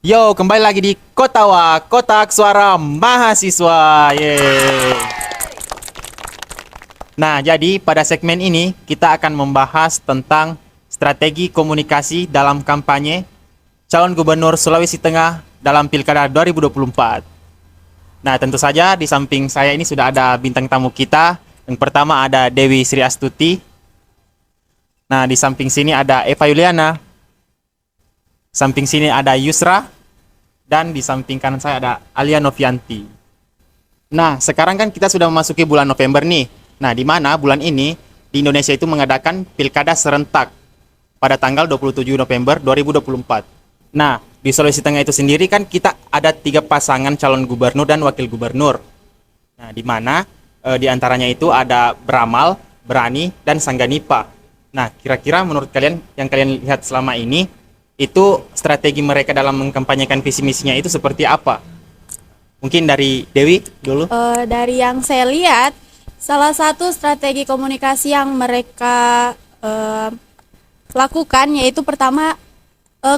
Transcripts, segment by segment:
Yo, kembali lagi di Kotawa, Kotak Suara Mahasiswa. Yeay. Nah, jadi pada segmen ini kita akan membahas tentang strategi komunikasi dalam kampanye calon gubernur Sulawesi Tengah dalam Pilkada 2024. Nah, tentu saja di samping saya ini sudah ada bintang tamu kita. Yang pertama ada Dewi Sri Astuti. Nah, di samping sini ada Eva Yuliana. Samping sini ada Yusra. Dan di samping kanan saya ada Alia Novianti. Nah, sekarang kan kita sudah memasuki bulan November nih. Nah, di mana bulan ini di Indonesia itu mengadakan pilkada serentak pada tanggal 27 November 2024. Nah, di Sulawesi Tengah itu sendiri kan kita ada 3 pasangan calon gubernur dan wakil gubernur. Nah, di mana di antaranya itu ada Beramal, Berani, dan Sangganipa. Nah, kira-kira menurut kalian yang kalian lihat selama ini itu strategi mereka dalam mengkampanyekan visi misinya itu seperti apa? Mungkin dari Dewi dulu. Dari yang saya lihat, salah satu strategi komunikasi yang mereka lakukan yaitu pertama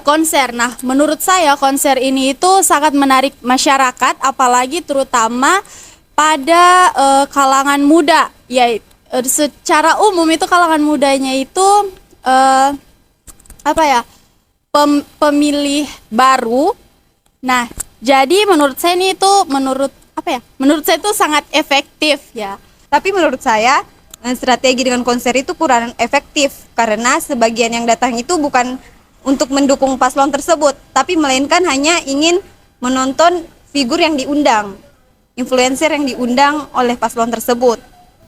konser. Nah, menurut saya konser ini itu sangat menarik masyarakat, apalagi terutama pada kalangan muda. Ya, secara umum itu kalangan mudanya itu pemilih baru. Nah, jadi menurut saya ini itu menurut saya itu sangat efektif ya. Tapi menurut saya strategi dengan konser itu kurang efektif karena sebagian yang datang itu bukan untuk mendukung paslon tersebut, tapi melainkan hanya ingin menonton figur yang diundang, influencer yang diundang oleh paslon tersebut.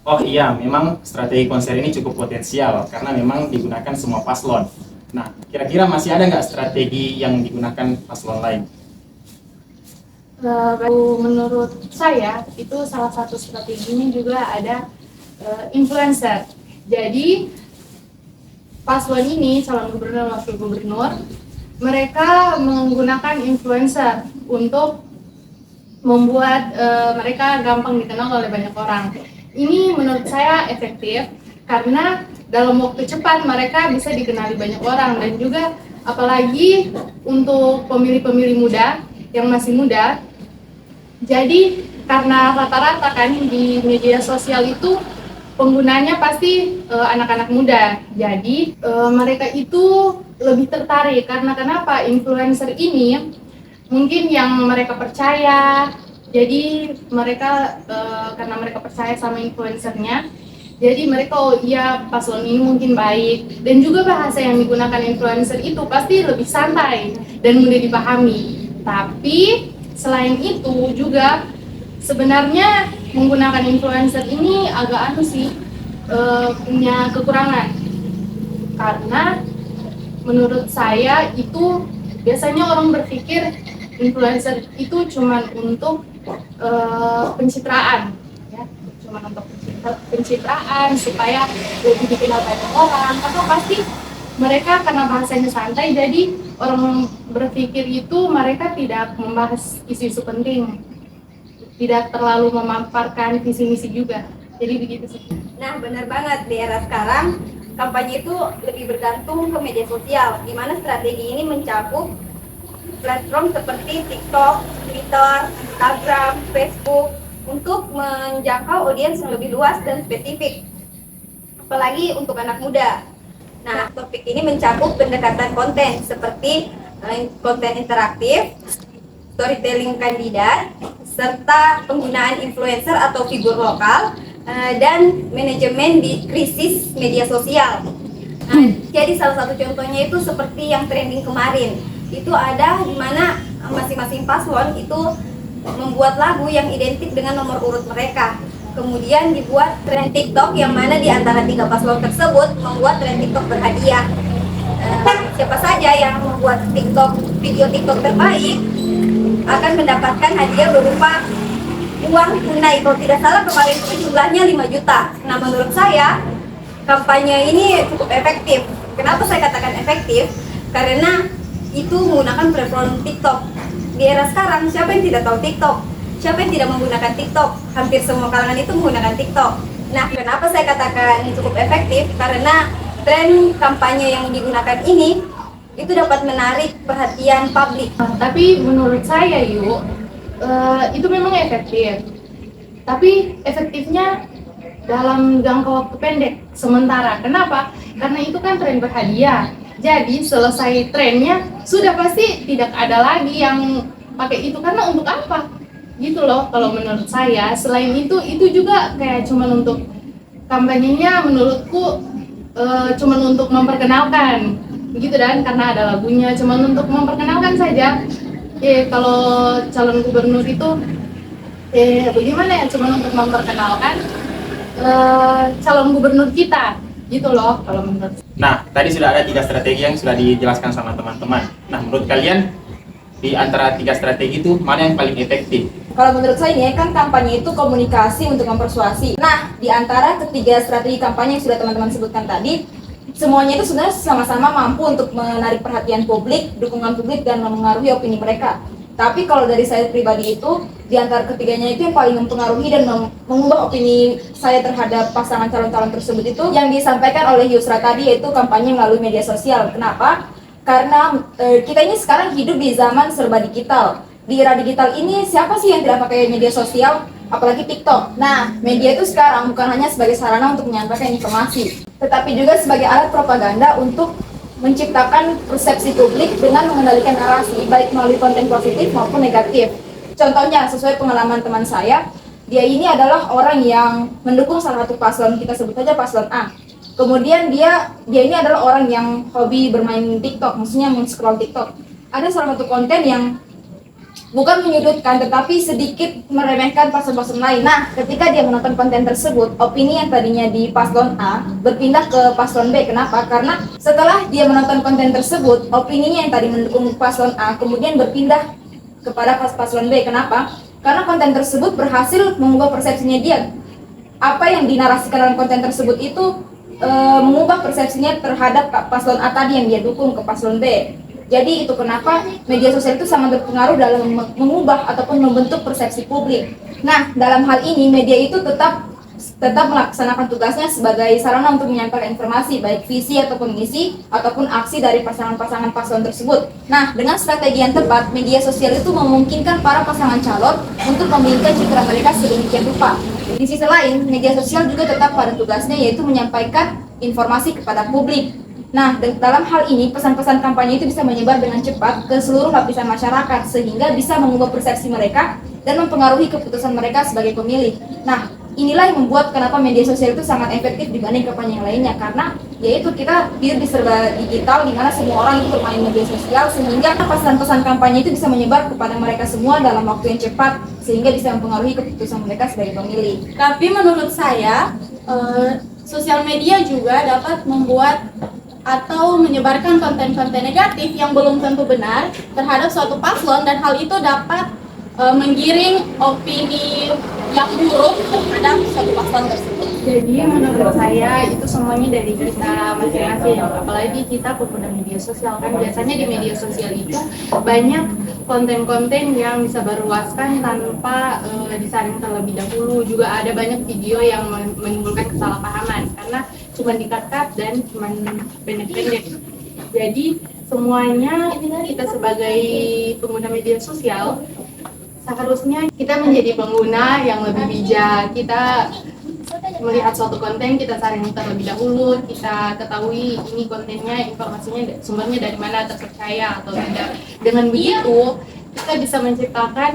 Oh iya, memang strategi konser ini cukup potensial karena memang digunakan semua paslon. Nah, kira-kira masih ada nggak strategi yang digunakan paslon lain? Menurut saya itu salah satu strateginya juga ada influencer. Jadi paslon ini calon gubernur wakil gubernur mereka menggunakan influencer untuk membuat mereka gampang dikenal oleh banyak orang. Ini menurut saya efektif karena dalam waktu cepat mereka bisa dikenali banyak orang, dan juga apalagi untuk pemilih-pemilih muda yang masih muda. Jadi karena rata-rata kan di media sosial itu penggunanya pasti anak-anak muda. Jadi mereka itu lebih tertarik karena kenapa? Influencer ini mungkin yang mereka percaya. Jadi mereka karena mereka percaya sama influencernya, jadi mereka oh iya paslon ini mungkin baik, dan juga bahasa yang digunakan influencer itu pasti lebih santai dan mudah dipahami. Tapi selain itu juga sebenarnya menggunakan influencer ini agak punya kekurangan, karena menurut saya itu biasanya orang berpikir influencer itu cuma untuk pencitraan, ya, cuma untuk pencitraan supaya lebih dikenal banyak orang, atau pasti mereka karena bahasanya santai jadi orang berpikir itu mereka tidak membahas isu-isu penting, tidak terlalu memaparkan visi misi juga. Jadi begitu sih. Nah, benar banget, di era sekarang kampanye itu lebih bergantung ke media sosial, di mana strategi ini mencakup platform seperti TikTok, Twitter, Instagram, Facebook untuk menjangkau audiens yang lebih luas dan spesifik, apalagi untuk anak muda. Nah, topik ini mencakup pendekatan konten seperti konten interaktif, storytelling kandidat, serta penggunaan influencer atau figur lokal, dan manajemen di krisis media sosial. Nah, jadi salah satu contohnya itu seperti yang trending kemarin. Itu ada di mana masing-masing paslon itu membuat lagu yang identik dengan nomor urut mereka. Kemudian dibuat tren TikTok yang mana di antara 3 paslon tersebut membuat tren TikTok berhadiah. Siapa saja yang membuat video TikTok terbaik akan mendapatkan hadiah berupa uang tunai. Kalau tidak salah kemarin itu jumlahnya 5 juta. Nah, menurut saya kampanye ini cukup efektif. Kenapa saya katakan efektif? Karena itu menggunakan platform TikTok. Di era sekarang, siapa yang tidak tahu TikTok? Siapa yang tidak menggunakan TikTok? Hampir semua kalangan itu menggunakan TikTok. Nah, kenapa saya katakan cukup efektif? Karena tren kampanye yang digunakan ini itu dapat menarik perhatian publik. Tapi menurut saya yuk, itu memang efektif. Tapi efektifnya dalam jangka waktu pendek sementara. Kenapa? Karena itu kan tren berhadiah. Jadi selesai trennya sudah pasti tidak ada lagi yang pakai itu, karena untuk apa? Gitu loh kalau menurut saya. Selain itu juga kayak cuman untuk kampanyenya menurutku cuman untuk memperkenalkan begitu, dan karena ada lagunya cuman untuk memperkenalkan saja. Kalau calon gubernur itu bagaimana ya, cuman untuk memperkenalkan calon gubernur kita gitu loh kalau menurut. Nah, tadi sudah ada 3 strategi yang sudah dijelaskan sama teman-teman. Nah, menurut kalian di antara 3 strategi itu mana yang paling efektif? Kalau menurut saya ini kan kampanye itu komunikasi untuk mempersuasi. Nah, di antara ketiga strategi kampanye yang sudah teman-teman sebutkan tadi, semuanya itu sebenarnya sama-sama mampu untuk menarik perhatian publik, dukungan publik, dan mempengaruhi opini mereka. Tapi kalau dari saya pribadi itu, di antara ketiganya itu yang paling mempengaruhi dan mengubah opini saya terhadap pasangan calon-calon tersebut itu yang disampaikan oleh Yusra tadi, yaitu kampanye melalui media sosial. Kenapa? Karena kita ini sekarang hidup di zaman serba digital. Di era digital ini siapa sih yang tidak pakai media sosial? Apalagi TikTok. Nah, media itu sekarang bukan hanya sebagai sarana untuk menyampaikan informasi, tetapi juga sebagai alat propaganda untuk menciptakan persepsi publik dengan mengendalikan narasi, baik melalui konten positif maupun negatif. Contohnya, sesuai pengalaman teman saya, dia ini adalah orang yang mendukung salah satu paslon, kita sebut saja paslon A. Kemudian dia ini adalah orang yang hobi bermain TikTok, maksudnya men-scroll TikTok. Ada salah satu konten yang bukan menyudutkan, tetapi sedikit meremehkan paslon-paslon lain. Nah, ketika dia menonton konten tersebut, opini yang tadinya di paslon A berpindah ke paslon B. Kenapa? Karena setelah dia menonton konten tersebut, opininya yang tadi mendukung paslon A kemudian berpindah kepada paslon B. Kenapa? Karena konten tersebut berhasil mengubah persepsinya dia. Apa yang dinarasikan dalam konten tersebut itu mengubah persepsinya terhadap paslon A tadi yang dia dukung ke paslon B. Jadi itu kenapa media sosial itu sangat berpengaruh dalam mengubah ataupun membentuk persepsi publik. Nah, dalam hal ini media itu tetap melaksanakan tugasnya sebagai sarana untuk menyampaikan informasi, baik visi ataupun misi ataupun aksi dari pasangan-pasangan paslon tersebut. Nah, dengan strategi yang tepat, media sosial itu memungkinkan para pasangan calon untuk memiliki citra mereka sedemikian rupa. Di sisi lain, media sosial juga tetap pada tugasnya, yaitu menyampaikan informasi kepada publik. Nah, dalam hal ini pesan-pesan kampanye itu bisa menyebar dengan cepat ke seluruh lapisan masyarakat sehingga bisa mengubah persepsi mereka dan mempengaruhi keputusan mereka sebagai pemilih. Nah, inilah yang membuat kenapa media sosial itu sangat efektif dibanding kampanye yang lainnya, karena yaitu kita hidup di serba digital di mana semua orang itu bermain media sosial sehingga pesan-pesan kampanye itu bisa menyebar kepada mereka semua dalam waktu yang cepat sehingga bisa mempengaruhi keputusan mereka sebagai pemilih. Tapi menurut saya, sosial media juga dapat membuat atau menyebarkan konten-konten negatif yang belum tentu benar terhadap suatu paslon, dan hal itu dapat menggiring opini yang buruk terhadap suatu paslon tersebut. Jadi menurut saya itu semuanya dari kita masing-masing, apalagi kita pengguna media sosial kan biasanya di media sosial itu banyak konten-konten yang bisa berluaskan tanpa disaring terlebih dahulu. Juga ada banyak video yang menimbulkan kesalahpahaman karena cuma dikat-kat dan cuma pendek-pendek. Jadi semuanya kita sebagai pengguna media sosial seharusnya kita menjadi pengguna yang lebih bijak. Kita melihat suatu konten, kita saring terlebih dahulu, kita ketahui ini kontennya, informasinya, sumbernya dari mana, terpercaya atau tidak. Dengan begitu kita bisa menciptakan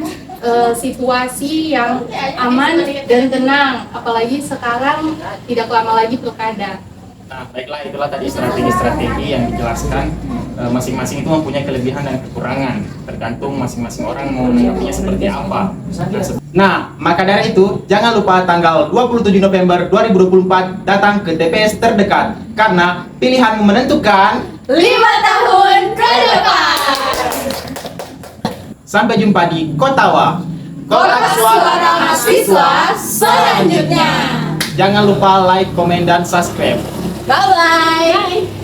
situasi yang aman dan tenang, apalagi sekarang tidak lama lagi pilkada. Nah, baiklah, itulah tadi strategi-strategi yang dijelaskan. Masing-masing itu mempunyai kelebihan dan kekurangan, tergantung masing-masing orang mau menanggapinya seperti apa. Nah, maka dari itu, jangan lupa tanggal 27 November 2024 datang ke TPS terdekat, karena pilihan menentukan 5 tahun ke depan. Sampai jumpa di Kotawa, Kotak Suara Mahasiswa selanjutnya. Jangan lupa like, komen, dan subscribe. Bye-bye.